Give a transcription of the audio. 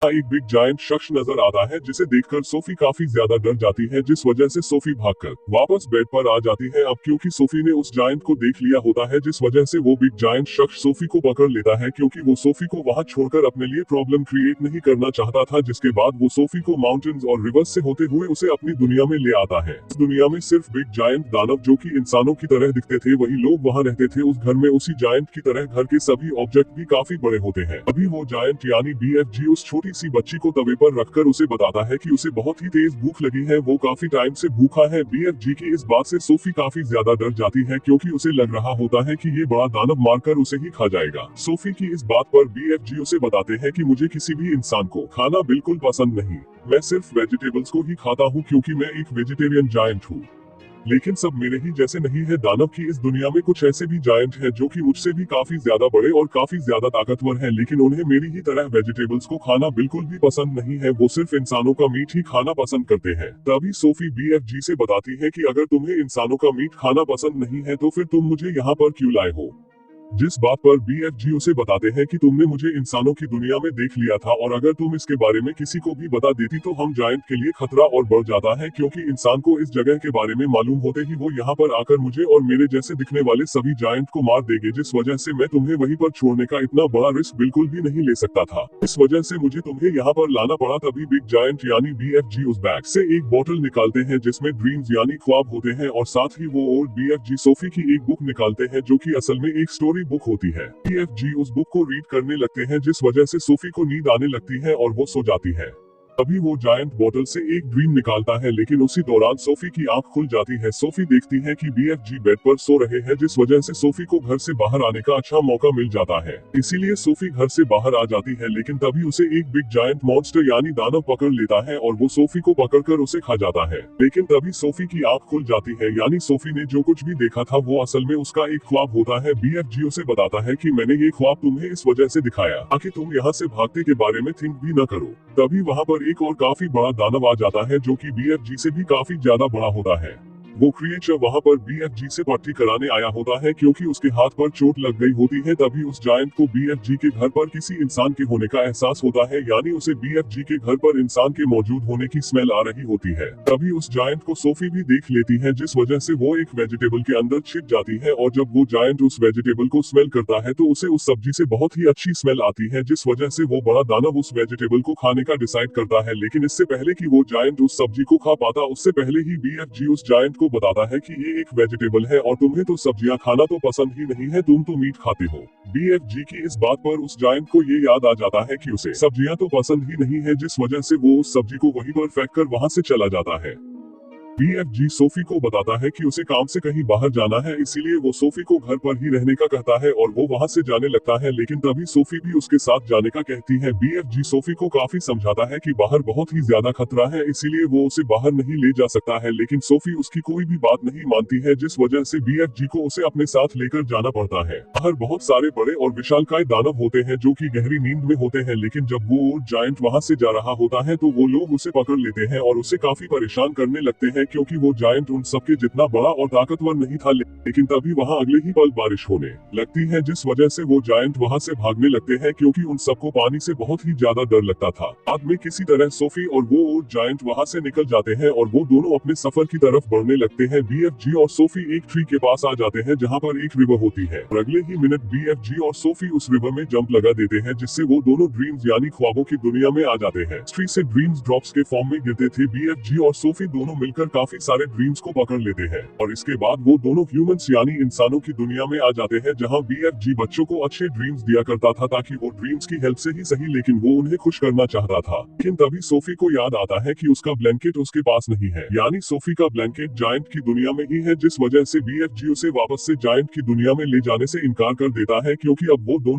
एक big giant शख्स नजर आता है जिसे देखकर सोफी काफी ज्यादा डर जाती है, जिस वजह से सोफी भागकर वापस बेड पर आ जाती है। अब क्योंकि सोफी ने उस जायंट को देख लिया होता है, जिस वजह से वो बिग जायंट शख्स सोफी को पकड़ लेता है, क्योंकि वो सोफी को वहां छोड़कर अपने लिए प्रॉब्लम क्रिएट नहीं करना चाहता था। जिसके बाद वो सोफी को माउंटेन्स और रिवर्स से होते हुए उसे अपनी दुनिया में ले आता है। इस दुनिया में सिर्फ बिग जायंट दानव जो कि इंसानों की तरह दिखते थे वही लोग वहाँ रहते थे। उस घर में उसी जायंट की तरह घर के सभी ऑब्जेक्ट भी काफी बड़े होते हैं। अभी वो जायंट यानी BFG उस छोटी सी बच्ची को तवे पर रखकर उसे बताता है कि उसे बहुत ही तेज भूख लगी है, वो काफी टाइम से भूखा है। BFG की इस बात से सोफी काफी ज्यादा डर जाती है, क्योंकि उसे लग रहा होता है कि ये बड़ा दानव मारकर उसे ही खा जाएगा। सोफी की इस बात पर BFG उसे बताते हैं कि मुझे किसी भी इंसान को खाना बिल्कुल पसंद नहीं, मैं सिर्फ वेजिटेबल्स को ही खाता हूँ, क्योंकि मैं एक वेजिटेरियन जायंट हूँ। लेकिन सब मेरे ही जैसे नहीं है। दानव की इस दुनिया में कुछ ऐसे भी जायंट हैं जो कि मुझसे भी काफी ज्यादा बड़े और काफी ज्यादा ताकतवर हैं, लेकिन उन्हें मेरी ही तरह वेजिटेबल्स को खाना बिल्कुल भी पसंद नहीं है। वो सिर्फ इंसानों का मीट ही खाना पसंद करते हैं। तभी सोफी BFG से बताती है कि अगर तुम्हें इंसानों का मीट खाना पसंद नहीं है तो फिर तुम मुझे यहाँ पर क्यों लाए हो। जिस बात पर BFG उसे बताते हैं कि तुमने मुझे इंसानों की दुनिया में देख लिया था, और अगर तुम इसके बारे में किसी को भी बता देती तो हम जायंट के लिए खतरा और बढ़ जाता है, क्योंकि इंसान को इस जगह के बारे में मालूम होते ही वो यहाँ पर आकर मुझे और मेरे जैसे दिखने वाले सभी जायंट को मार देंगे, जिस वजह से मैं तुम्हें वहीं पर छोड़ने का इतना बड़ा रिस्क बिल्कुल भी नहीं ले सकता था। इस वजह से मुझे तुम्हें यहाँ पर लाना पड़ा। तभी बिग जायंट यानी BFG उस बैग से एक बोतल निकालते हैं जिसमें ड्रीम्स यानी ख्वाब होते हैं, और साथ ही वो ओल्ड BFG सोफी की एक बुक निकालते हैं जो कि असल में एक स्टोरी बुक होती है। BFG उस बुक को रीड करने लगते हैं, जिस वजह से सोफी को नींद आने लगती है और वो सो जाती है। अभी वो जायंट बोतल से एक ड्रीम निकालता है, लेकिन उसी दौरान सोफी की आंख खुल जाती है। सोफी देखती है कि BFG बेड पर सो रहे हैं, जिस वजह से सोफी को घर से बाहर आने का अच्छा मौका मिल जाता है। इसीलिए सोफी घर से बाहर आ जाती है, लेकिन तभी उसे एक बिग जायंट मॉन्स्टर यानी दानव पकड़ लेता है और वो सोफी को पकड़कर उसे खा जाता है। लेकिन तभी सोफी की आंख खुल जाती है, यानी सोफी ने जो कुछ भी देखा था वो असल में उसका एक ख्वाब होता है। BFG उसे बताता है कि मैंने ये ख्वाब तुम्हें इस वजह से दिखाया ताकि तुम यहाँ से भागने के बारे में थिंक भी न करो। तभी वहाँ पर एक और काफी बड़ा दानव आ जाता है जो कि BFG से भी काफी ज्यादा बड़ा होता है। वो क्रिएचर वहाँ पर BFG से पार्टी कराने आया होता है, क्योंकि उसके हाथ पर चोट लग गई होती है। तभी उस जायंट को BFG के घर पर किसी इंसान के होने का एहसास होता है, यानी उसे BFG के घर पर इंसान के मौजूद होने की स्मेल आ रही होती है। तभी उस जायंट को सोफी भी देख लेती है, जिस वजह से वो एक वेजिटेबल के अंदर छिप जाती है, और जब वो जायंट उस वेजिटेबल को स्मेल करता है तो उसे उस सब्जी से बहुत ही अच्छी स्मेल आती है, जिस वजह से वो बड़ा दानव उस वेजिटेबल को खाने का डिसाइड करता है। लेकिन इससे पहले कि वो जायंट उस सब्जी को खा पाता, उससे पहले ही BFG उस जायंट को बताता है कि ये एक वेजिटेबल है और तुम्हें तो सब्जियां खाना तो पसंद ही नहीं है, तुम तो मीट खाते हो। BFG की इस बात पर उस जायंट को ये याद आ जाता है कि उसे सब्जियां तो पसंद ही नहीं है, जिस वजह से वो उस सब्जी को वहीं पर फेंक कर वहां से चला जाता है। BFG सोफी को बताता है कि उसे काम से कहीं बाहर जाना है, इसीलिए वो सोफी को घर पर ही रहने का कहता है और वो वहां से जाने लगता है। लेकिन तभी सोफी भी उसके साथ जाने का कहती है। BFG सोफी को काफी समझाता है कि बाहर बहुत ही ज्यादा खतरा है, इसीलिए वो उसे बाहर नहीं ले जा सकता है, लेकिन सोफी उसकी कोई भी बात नहीं मानती है, जिस वजह से BFG को उसे अपने साथ लेकर जाना पड़ता है। बाहर बहुत सारे बड़े और विशालकाय दानव होते हैं जो कि गहरी नींद में होते हैं, लेकिन जब वो जायंट वहां से जा रहा होता है तो वो लोग उसे पकड़ लेते हैं और उसे काफी परेशान करने लगते हैं, क्योंकि वो जायंट उन सबके जितना बड़ा और ताकतवर नहीं था। लेकिन तभी वहां अगले ही पल बारिश होने लगती है, जिस वजह से वो जायंट वहां से भागने लगते हैं, क्योंकि उन सबको पानी से बहुत ही ज्यादा डर लगता था। बाद में किसी तरह सोफी और वो जायंट वहां से निकल जाते हैं और वो दोनों अपने सफर की तरफ बढ़ने लगते हैं। BFG और सोफी एक ट्री के पास आ जाते हैं जहाँ पर एक रिवर होती है, और अगले ही मिनट BFG और सोफी उस रिवर में जंप लगा देते हैं, जिससे वो दोनों ड्रीम्स यानी ख्वाबों की दुनिया में आ जाते हैं। ट्री से ड्रीम्स ड्रॉप्स के फॉर्म में गिरते थे। BFG और सोफी दोनों मिलकर काफी सारे ड्रीम्स को पकड़ लेते हैं, और इसके बाद वो दोनों ह्यूमंस यानी इंसानों की दुनिया में आ जाते हैं, जहां BFG बच्चों को अच्छे ड्रीम्स दिया करता था ताकि वो ड्रीम्स की हेल्प से ही सही, लेकिन वो उन्हें खुश करना चाहता था। लेकिन तभी सोफी को याद आता है कि उसका ब्लैंकेट उसके पास नहीं है, यानी सोफी का ब्लैंकेट जायंट की दुनिया में ही है, जिस वजह से BFG उसे वापस से जायंट की दुनिया में ले जाने से इनकार कर देता है, क्योंकि अब वो दोनों